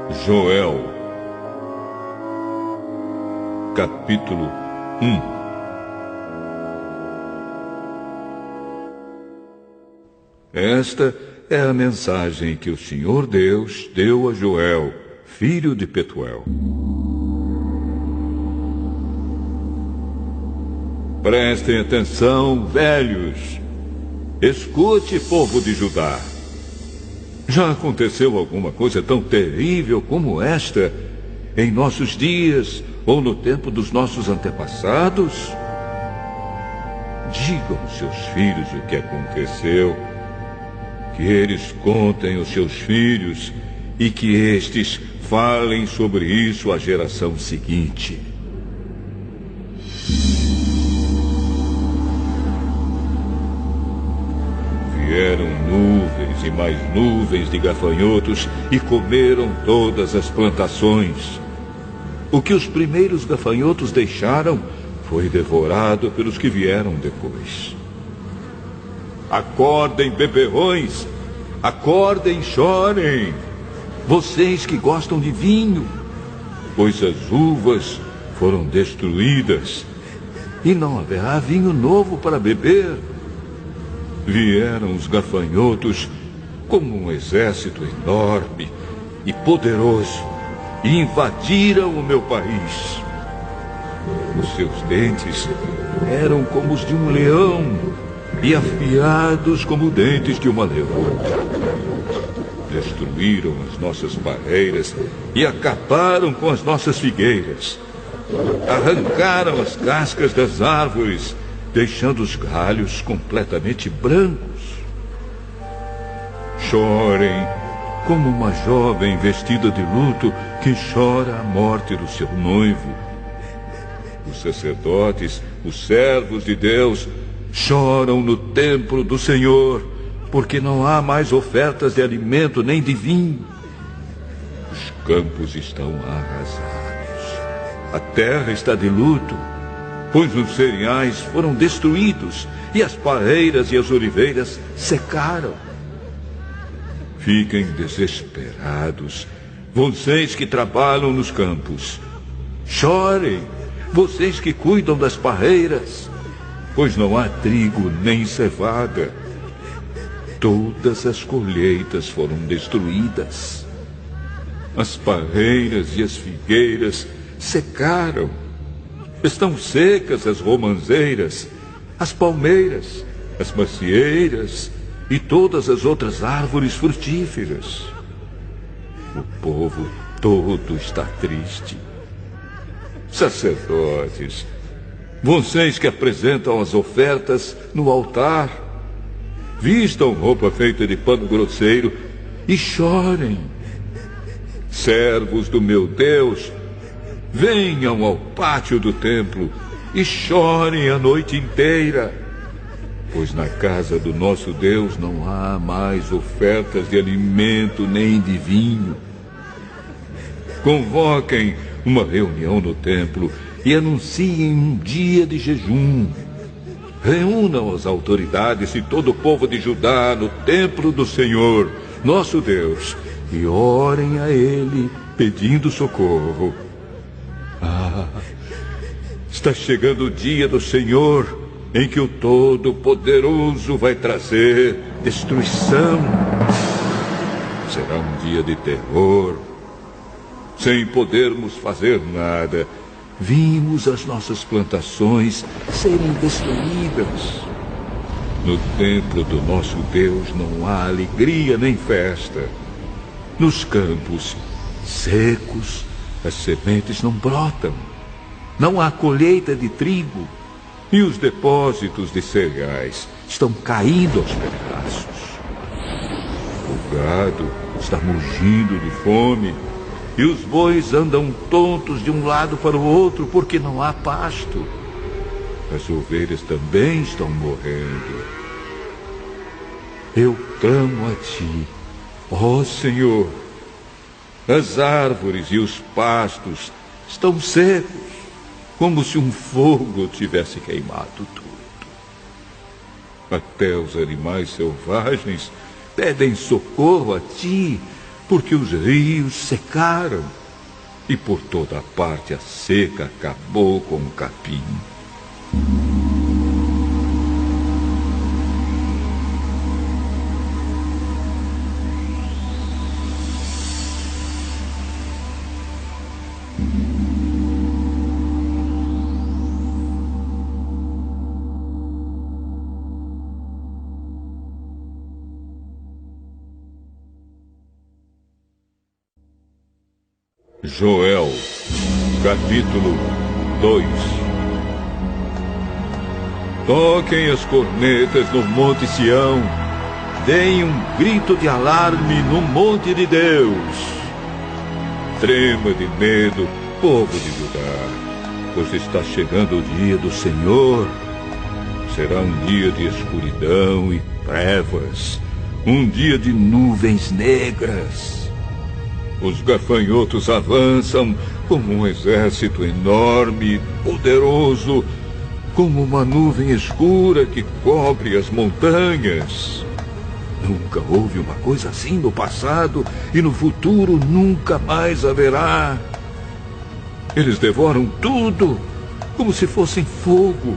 Joel, capítulo 1. Esta é a mensagem que o Senhor Deus deu a Joel, filho de Petuel. Prestem atenção, velhos. Escute, povo de Judá. Já aconteceu alguma coisa tão terrível como esta em nossos dias ou no tempo dos nossos antepassados? Digam aos seus filhos o que aconteceu, que eles contem aos seus filhos e que estes falem sobre isso à geração seguinte. Vieram nuvens e mais nuvens de gafanhotos e comeram todas as plantações. O que os primeiros gafanhotos deixaram foi devorado pelos que vieram depois. Acordem, beberrões! Acordem, chorem! Vocês que gostam de vinho, pois as uvas foram destruídas e não haverá vinho novo para beber. Vieram os gafanhotos como um exército enorme e poderoso e invadiram o meu país. Os seus dentes eram como os de um leão e afiados como dentes de uma leoa. Destruíram as nossas parreiras e acabaram com as nossas figueiras. Arrancaram as cascas das árvores, deixando os galhos completamente brancos. Chorem como uma jovem vestida de luto que chora a morte do seu noivo. Os sacerdotes, os servos de Deus, choram no templo do Senhor, porque não há mais ofertas de alimento nem de vinho. Os campos estão arrasados. A terra está de luto, pois os cereais foram destruídos e as parreiras e as oliveiras secaram. Fiquem desesperados, vocês que trabalham nos campos. Chorem, vocês que cuidam das parreiras, pois não há trigo nem cevada. Todas as colheitas foram destruídas. As parreiras e as figueiras secaram. Estão secas as romãzeiras, as palmeiras, as macieiras e todas as outras árvores frutíferas. O povo todo está triste. Sacerdotes, vocês que apresentam as ofertas no altar, vistam roupa feita de pano grosseiro e chorem. Servos do meu Deus, venham ao pátio do templo e chorem a noite inteira, pois na casa do nosso Deus não há mais ofertas de alimento nem de vinho. Convoquem uma reunião no templo e anunciem um dia de jejum. Reúnam as autoridades e todo o povo de Judá no templo do Senhor, nosso Deus, e orem a Ele pedindo socorro. Está chegando o dia do Senhor, em que o Todo-Poderoso vai trazer destruição. Será um dia de terror. Sem podermos fazer nada, vimos as nossas plantações serem destruídas. No templo do nosso Deus não há alegria nem festa. Nos campos secos, as sementes não brotam. Não há colheita de trigo. E os depósitos de cereais estão caindo aos pedaços. O gado está mugindo de fome. E os bois andam tontos de um lado para o outro porque não há pasto. As ovelhas também estão morrendo. Eu clamo a ti, ó Senhor. As árvores e os pastos estão secos, como se um fogo tivesse queimado tudo. Até os animais selvagens pedem socorro a ti, porque os rios secaram e por toda parte a seca acabou com o capim. Joel, capítulo 2. Toquem as cornetas no Monte Sião, deem um grito de alarme no Monte de Deus. Trema de medo, povo de Judá, pois está chegando o dia do Senhor. Será um dia de escuridão e trevas, um dia de nuvens negras. Os gafanhotos avançam como um exército enorme e poderoso, como uma nuvem escura que cobre as montanhas. Nunca houve uma coisa assim no passado e no futuro nunca mais haverá. Eles devoram tudo como se fossem fogo,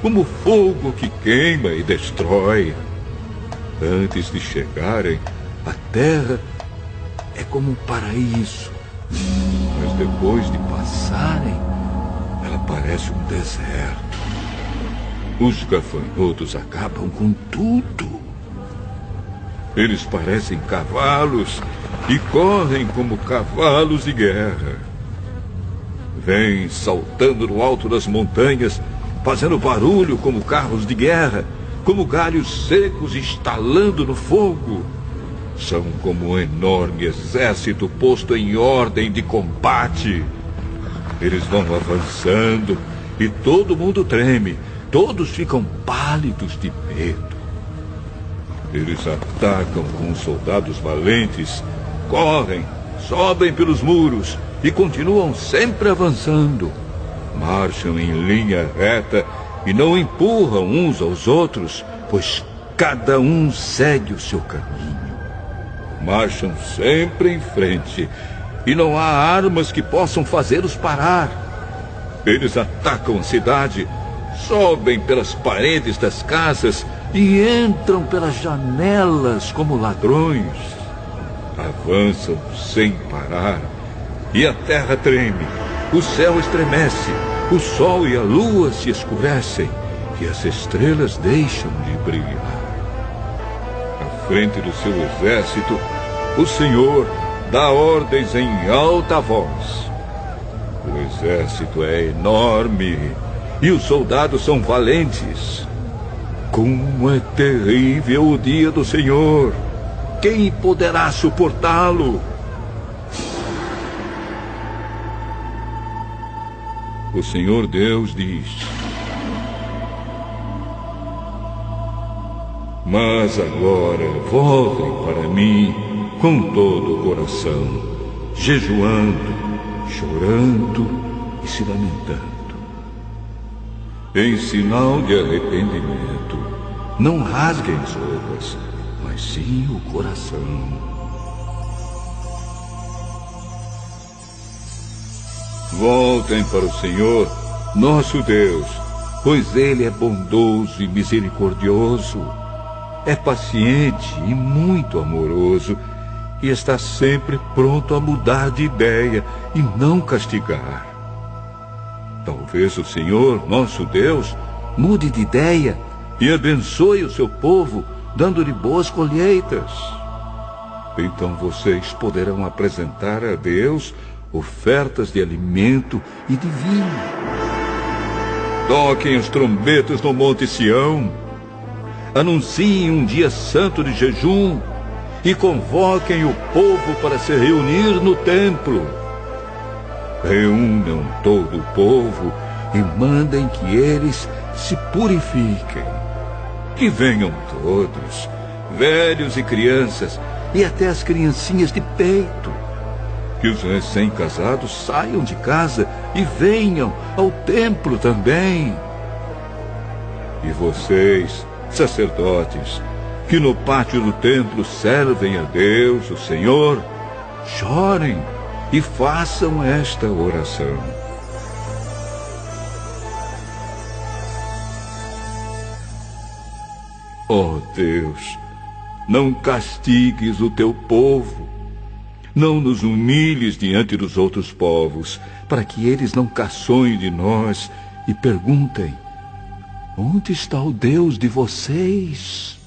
como fogo que queima e destrói. Antes de chegarem, a terra é como um paraíso, mas depois de passarem, ela parece um deserto. Os gafanhotos acabam com tudo. Eles parecem cavalos e correm como cavalos de guerra. Vêm saltando no alto das montanhas, fazendo barulho como carros de guerra, como galhos secos estalando no fogo. São como um enorme exército posto em ordem de combate. Eles vão avançando e todo mundo treme. Todos ficam pálidos de medo. Eles atacam com soldados valentes, correm, sobem pelos muros e continuam sempre avançando. Marcham em linha reta e não empurram uns aos outros, pois cada um segue o seu caminho. Marcham sempre em frente e não há armas que possam fazê-los parar. Eles atacam a cidade, sobem pelas paredes das casas e entram pelas janelas como ladrões. Avançam sem parar e a terra treme, o céu estremece, o sol e a lua se escurecem e as estrelas deixam de brilhar. À frente do seu exército, o Senhor dá ordens em alta voz. O exército é enorme e os soldados são valentes. Como é terrível o dia do Senhor! Quem poderá suportá-lo? O Senhor Deus diz: mas agora voltem para mim com todo o coração, jejuando, chorando e se lamentando. Em sinal de arrependimento, não rasguem as roupas, mas sim o coração. Voltem para o Senhor, nosso Deus, pois Ele é bondoso e misericordioso, é paciente e muito amoroso, e está sempre pronto a mudar de ideia e não castigar. Talvez o Senhor, nosso Deus, mude de ideia e abençoe o seu povo, dando-lhe boas colheitas. Então vocês poderão apresentar a Deus ofertas de alimento e de vinho. Toquem as trombetas no Monte Sião. Anunciem um dia santo de jejum e convoquem o povo para se reunir no templo. Reúnam todo o povo e mandem que eles se purifiquem. Que venham todos, velhos e crianças, e até as criancinhas de peito. Que os recém-casados saiam de casa e venham ao templo também. E vocês, sacerdotes, que no pátio do templo servem a Deus, o Senhor, chorem e façam esta oração. Ó Deus, não castigues o teu povo, não nos humilhes diante dos outros povos, para que eles não caçoem de nós e perguntem: onde está o Deus de vocês?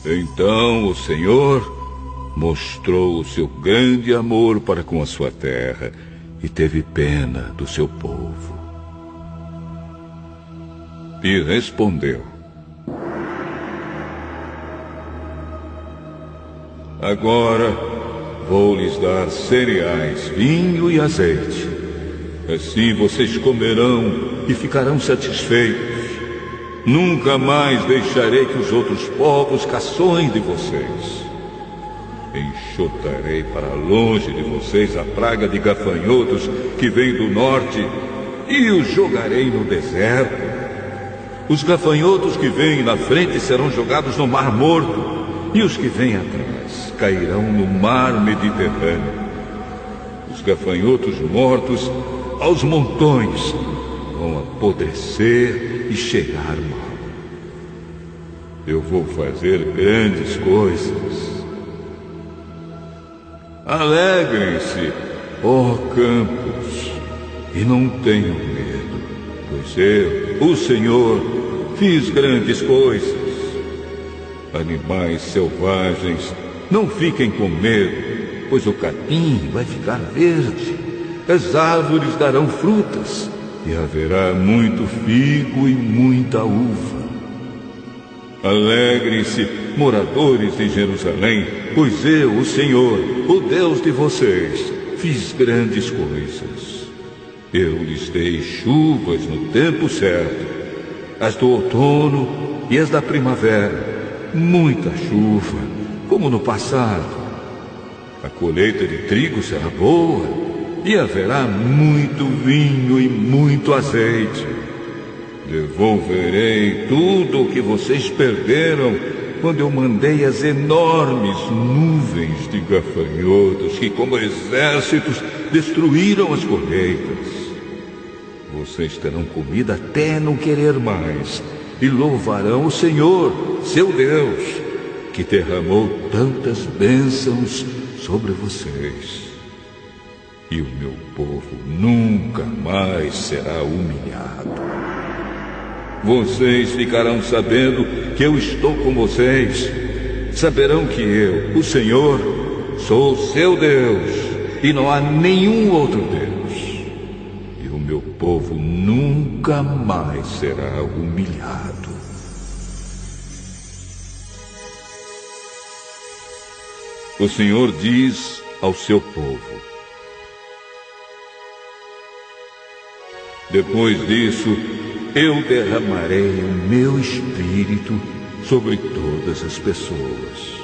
Então o Senhor mostrou o seu grande amor para com a sua terra e teve pena do seu povo. E respondeu: agora vou lhes dar cereais, vinho e azeite. Assim vocês comerão e ficarão satisfeitos. Nunca mais deixarei que os outros povos caçoem de vocês. Enxotarei para longe de vocês a praga de gafanhotos que vem do norte e os jogarei no deserto. Os gafanhotos que vêm na frente serão jogados no Mar Morto, e os que vêm atrás cairão no Mar Mediterrâneo. Os gafanhotos mortos aos montões vão apodrecer e cheirar mal. Eu vou fazer grandes coisas. Alegrem-se, ó campos, e não tenham medo, pois eu, o Senhor, fiz grandes coisas. Animais selvagens, não fiquem com medo, pois o capim vai ficar verde, as árvores darão frutas, e haverá muito figo e muita uva. Alegrem-se, moradores de Jerusalém, pois eu, o Senhor, o Deus de vocês, fiz grandes coisas. Eu lhes dei chuvas no tempo certo, as do outono e as da primavera, muita chuva, como no passado. A colheita de trigo será boa, e haverá muito vinho e muito azeite. Devolverei tudo o que vocês perderam quando eu mandei as enormes nuvens de gafanhotos que, como exércitos, destruíram as colheitas. Vocês terão comida até não querer mais e louvarão o Senhor, seu Deus, que derramou tantas bênçãos sobre vocês. E o meu povo nunca mais será humilhado. Vocês ficarão sabendo que eu estou com vocês. Saberão que eu, o Senhor, sou seu Deus e não há nenhum outro Deus. E o meu povo nunca mais será humilhado. O Senhor diz ao seu povo: depois disso, eu derramarei o meu espírito sobre todas as pessoas.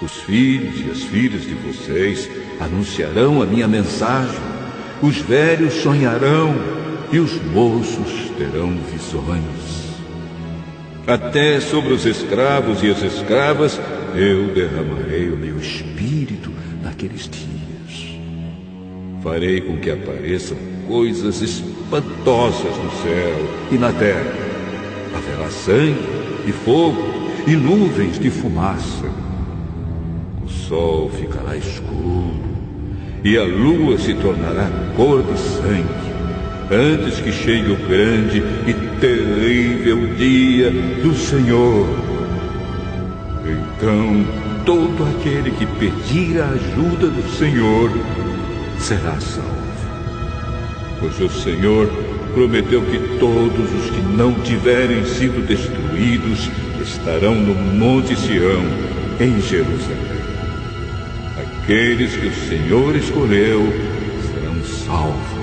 Os filhos e as filhas de vocês anunciarão a minha mensagem. Os velhos sonharão e os moços terão visões. Até sobre os escravos e as escravas eu derramarei o meu espírito naqueles dias. Farei com que apareçam coisas espantosas no céu e na terra. Haverá sangue e fogo e nuvens de fumaça. O sol ficará escuro e a lua se tornará cor de sangue, antes que chegue o grande e terrível dia do Senhor. Então, todo aquele que pedir a ajuda do Senhor será salvo. Pois o Senhor prometeu que todos os que não tiverem sido destruídos estarão no Monte Sião, em Jerusalém. Aqueles que o Senhor escolheu serão salvos.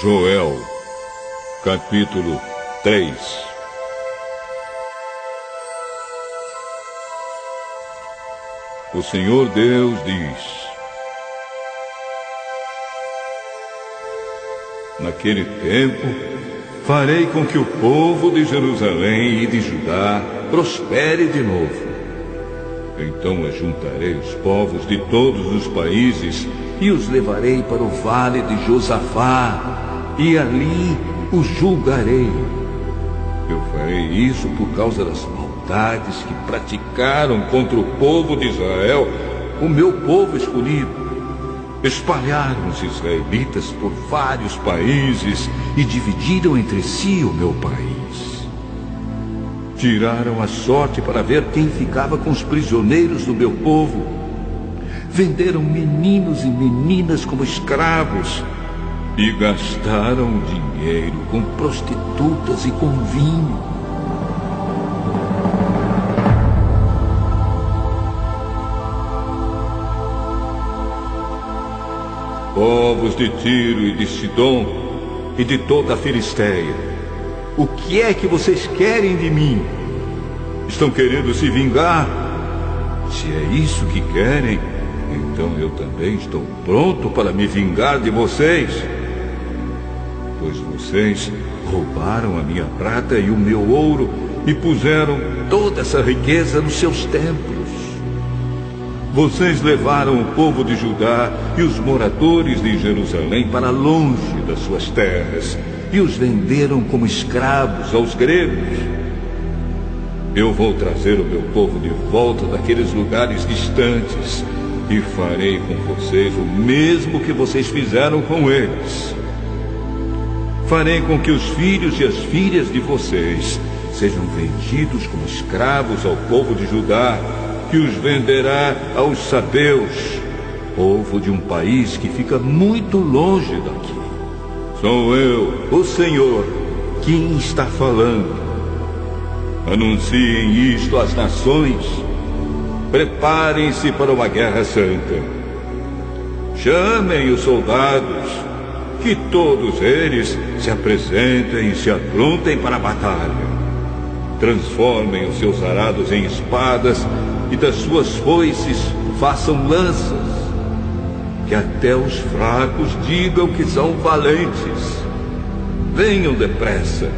Joel, Capítulo 3. O Senhor Deus diz: naquele tempo, farei com que o povo de Jerusalém e de Judá prospere de novo. Então ajuntarei os povos de todos os países e os levarei para o vale de Josafá, e ali os julgarei. Eu farei isso por causa das maldades que praticaram contra o povo de Israel, o meu povo escolhido. Espalharam os israelitas por vários países e dividiram entre si o meu país. Tiraram a sorte para ver quem ficava com os prisioneiros do meu povo. Venderam meninos e meninas como escravos e gastaram o dinheiro com prostitutas e com vinho. Povos de Tiro e de Sidom e de toda a Filisteia, o que é que vocês querem de mim? Estão querendo se vingar? Se é isso que querem, então eu também estou pronto para me vingar de vocês. Pois vocês roubaram a minha prata e o meu ouro e puseram toda essa riqueza nos seus templos. Vocês levaram o povo de Judá e os moradores de Jerusalém para longe das suas terras e os venderam como escravos aos gregos. Eu vou trazer o meu povo de volta daqueles lugares distantes e farei com vocês o mesmo que vocês fizeram com eles. Farei com que os filhos e as filhas de vocês sejam vendidos como escravos ao povo de Judá, que os venderá aos sabeus, povo de um país que fica muito longe daqui. Sou eu, o Senhor, quem está falando. Anunciem isto às nações. Preparem-se para uma guerra santa. Chamem os soldados, que todos eles se apresentem e se aprontem para a batalha. Transformem os seus arados em espadas e das suas foices façam lanças. Que até os fracos digam que são valentes. Venham depressa,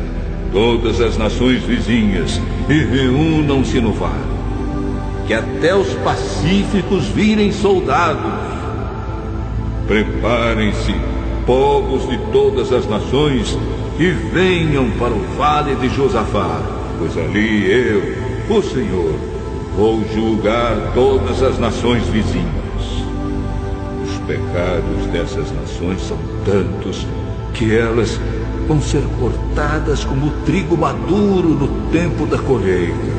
todas as nações vizinhas, e reúnam-se no vale. Que até os pacíficos virem soldados. Preparem-se, povos de todas as nações, e venham para o vale de Josafá, pois ali eu, o Senhor, vou julgar todas as nações vizinhas. Os pecados dessas nações são tantos que elas vão ser cortadas como o trigo maduro no tempo da colheita.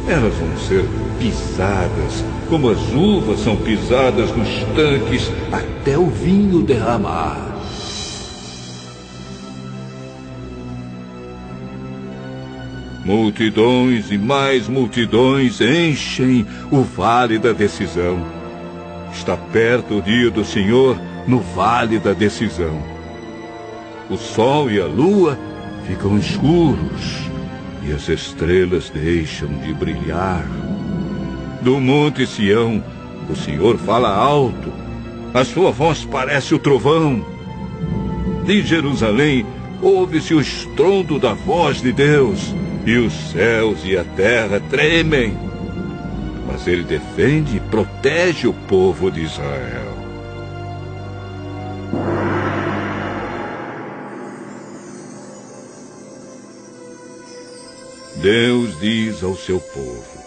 Elas vão ser pisadas como as uvas são pisadas nos tanques até o vinho derramar. Multidões e mais multidões enchem o vale da decisão. Está perto o dia do Senhor no vale da decisão. O sol e a lua ficam escuros e as estrelas deixam de brilhar. Do monte Sião, o Senhor fala alto. A sua voz parece o trovão. De Jerusalém, ouve-se o estrondo da voz de Deus. E os céus e a terra tremem. Mas ele defende e protege o povo de Israel. Deus diz ao seu povo: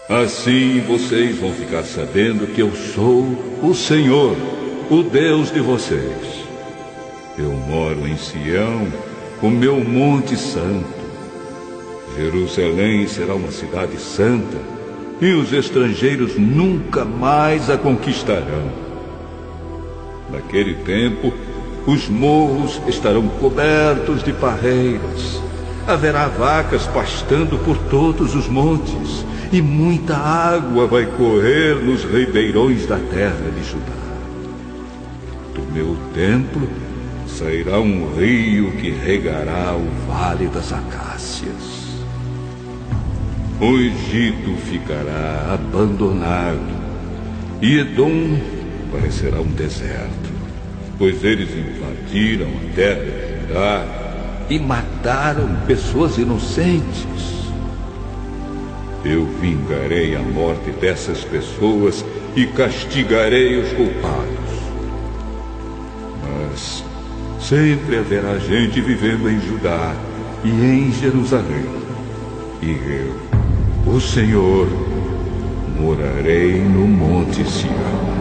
assim vocês vão ficar sabendo que eu sou o Senhor, o Deus de vocês. Eu moro em Sião, o meu monte santo. Jerusalém será uma cidade santa, e os estrangeiros nunca mais a conquistarão. Naquele tempo, os morros estarão cobertos de parreiras. Haverá vacas pastando por todos os montes, e muita água vai correr nos ribeirões da terra de Judá. Do meu templo sairá um rio que regará o vale das acácias. O Egito ficará abandonado e Edom parecerá um deserto, pois eles invadiram a terra de Judá e mataram pessoas inocentes. Eu vingarei a morte dessas pessoas e castigarei os culpados. Mas sempre haverá gente vivendo em Judá e em Jerusalém. E eu, o Senhor, morarei no Monte Sião.